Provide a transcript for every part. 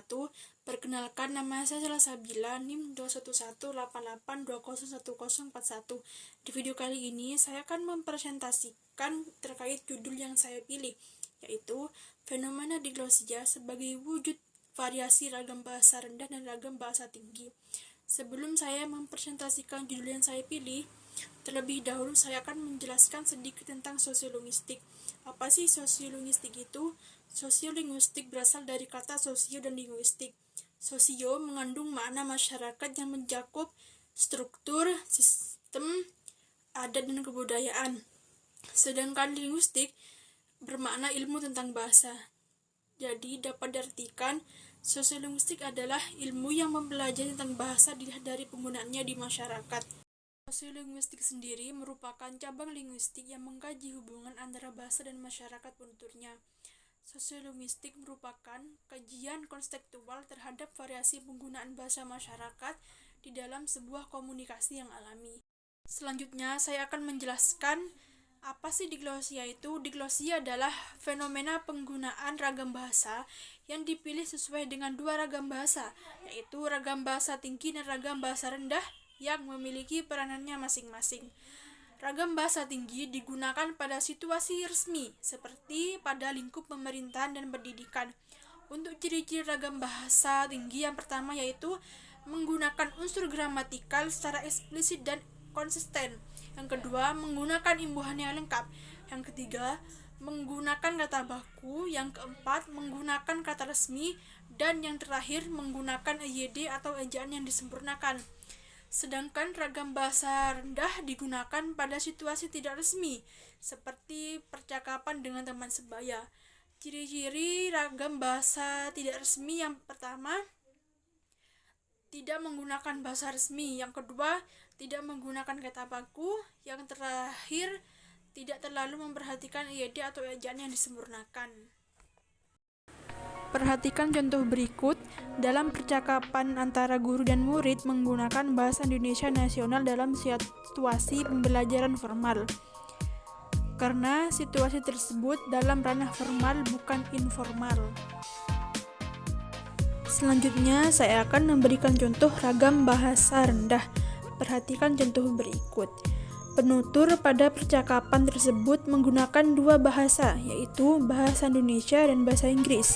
wabarakatuh. Perkenalkan, nama saya Salsabila, NIM 21188201041. Di video kali ini saya akan mempresentasikan terkait judul yang saya pilih, yaitu fenomena diglosia sebagai wujud variasi ragam bahasa rendah dan ragam bahasa tinggi. Sebelum saya mempresentasikan judul yang saya pilih, terlebih dahulu saya akan menjelaskan sedikit tentang sosiolinguistik. Apa sih sosiolinguistik itu? Sosiolinguistik berasal dari kata sosio dan linguistik. Sosio mengandung makna masyarakat yang mencakup struktur, sistem, adat, dan kebudayaan. Sedangkan linguistik bermakna ilmu tentang bahasa. Jadi dapat diartikan sosiolinguistik adalah ilmu yang mempelajari tentang bahasa dilihat dari penggunaannya di masyarakat. Sosiolinguistik sendiri merupakan cabang linguistik yang mengkaji hubungan antara bahasa dan masyarakat penuturnya. Sosiolinguistik merupakan kajian konseptual terhadap variasi penggunaan bahasa masyarakat di dalam sebuah komunikasi yang alami. Selanjutnya, saya akan menjelaskan apa sih diglosia itu. Diglosia adalah fenomena penggunaan ragam bahasa yang dipilih sesuai dengan dua ragam bahasa, yaitu ragam bahasa tinggi dan ragam bahasa rendah yang memiliki peranannya masing-masing. Ragam bahasa tinggi digunakan pada situasi resmi, seperti pada lingkup pemerintahan dan pendidikan. Untuk ciri-ciri ragam bahasa tinggi, yang pertama yaitu menggunakan unsur gramatikal secara eksplisit dan konsisten. Yang kedua, menggunakan imbuhan yang lengkap. Yang ketiga, menggunakan kata baku. Yang keempat, menggunakan kata resmi. Dan yang terakhir, menggunakan EYD atau ejaan yang disempurnakan. Sedangkan ragam bahasa rendah digunakan pada situasi tidak resmi, seperti percakapan dengan teman sebaya. Ciri-ciri ragam bahasa tidak resmi, yang pertama, tidak menggunakan bahasa resmi. Yang kedua, tidak menggunakan kata baku. Yang terakhir, tidak terlalu memperhatikan EYD atau ejaan yang disempurnakan. Perhatikan contoh berikut. Dalam percakapan antara guru dan murid menggunakan bahasa Indonesia nasional dalam situasi pembelajaran formal. Karena situasi tersebut dalam ranah formal bukan informal. Selanjutnya, saya akan memberikan contoh ragam bahasa rendah. Perhatikan contoh berikut. Penutur pada percakapan tersebut menggunakan dua bahasa, yaitu bahasa Indonesia dan bahasa Inggris.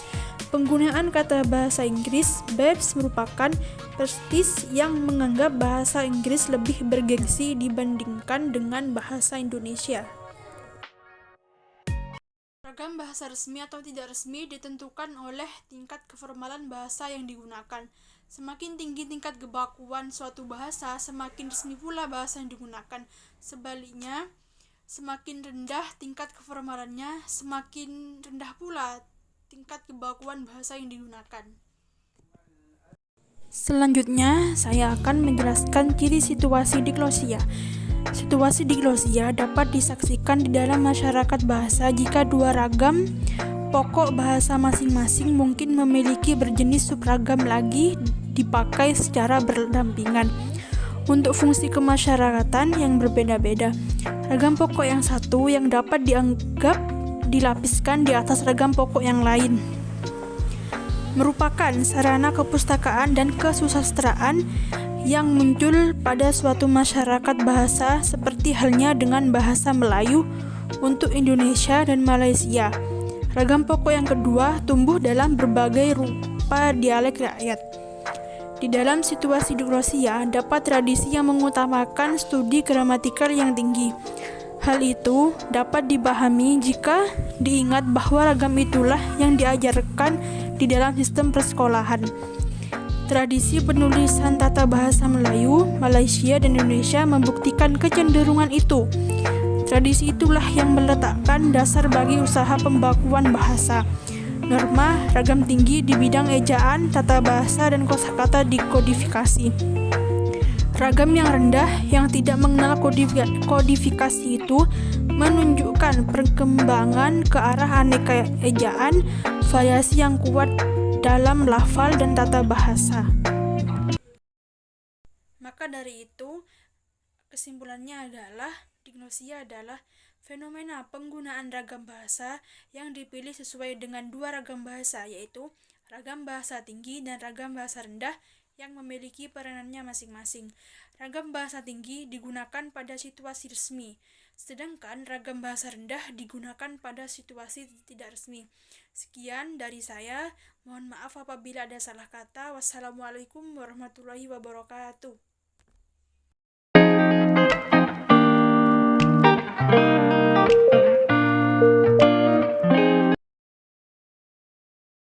Penggunaan kata bahasa Inggris, Babs merupakan prestis yang menganggap bahasa Inggris lebih bergengsi dibandingkan dengan bahasa Indonesia. Ragam bahasa resmi atau tidak resmi ditentukan oleh tingkat keformalan bahasa yang digunakan. Semakin tinggi tingkat kebakuan suatu bahasa, semakin resmi pula bahasa yang digunakan. Sebaliknya, semakin rendah tingkat keformalannya, semakin rendah pula tingkat kebakuan bahasa yang digunakan. Selanjutnya, saya akan menjelaskan ciri situasi diglosia. Situasi diglosia dapat disaksikan di dalam masyarakat bahasa jika dua ragam pokok bahasa masing-masing mungkin memiliki berjenis subragam lagi dipakai secara berdampingan untuk fungsi kemasyarakatan yang berbeda-beda. Ragam pokok yang satu yang dapat dianggap dilapiskan di atas ragam pokok yang lain merupakan sarana kepustakaan dan kesusastraan yang muncul pada suatu masyarakat bahasa, seperti halnya dengan bahasa Melayu untuk Indonesia dan Malaysia. Ragam pokok yang kedua tumbuh dalam berbagai rupa dialek rakyat. Di dalam situasi diglosia dapat tradisi yang mengutamakan studi gramatikal yang tinggi. Hal itu dapat dipahami jika diingat bahwa ragam itulah yang diajarkan di dalam sistem persekolahan. Tradisi penulisan tata bahasa Melayu, Malaysia, dan Indonesia membuktikan kecenderungan itu. Tradisi itulah yang meletakkan dasar bagi usaha pembakuan bahasa. Norma ragam tinggi di bidang ejaan, tata bahasa, dan kosakata dikodifikasi. Ragam yang rendah yang tidak mengenal kodifikasi itu menunjukkan perkembangan ke arah aneka ejaan, variasi yang kuat dalam lafal dan tata bahasa. Maka dari itu, kesimpulannya adalah diglosia adalah fenomena penggunaan ragam bahasa yang dipilih sesuai dengan dua ragam bahasa, yaitu ragam bahasa tinggi dan ragam bahasa rendah yang memiliki peranannya masing-masing. Ragam bahasa tinggi digunakan pada situasi resmi, sedangkan ragam bahasa rendah digunakan pada situasi tidak resmi. Sekian dari saya, mohon maaf apabila ada salah kata. Wassalamualaikum warahmatullahi wabarakatuh.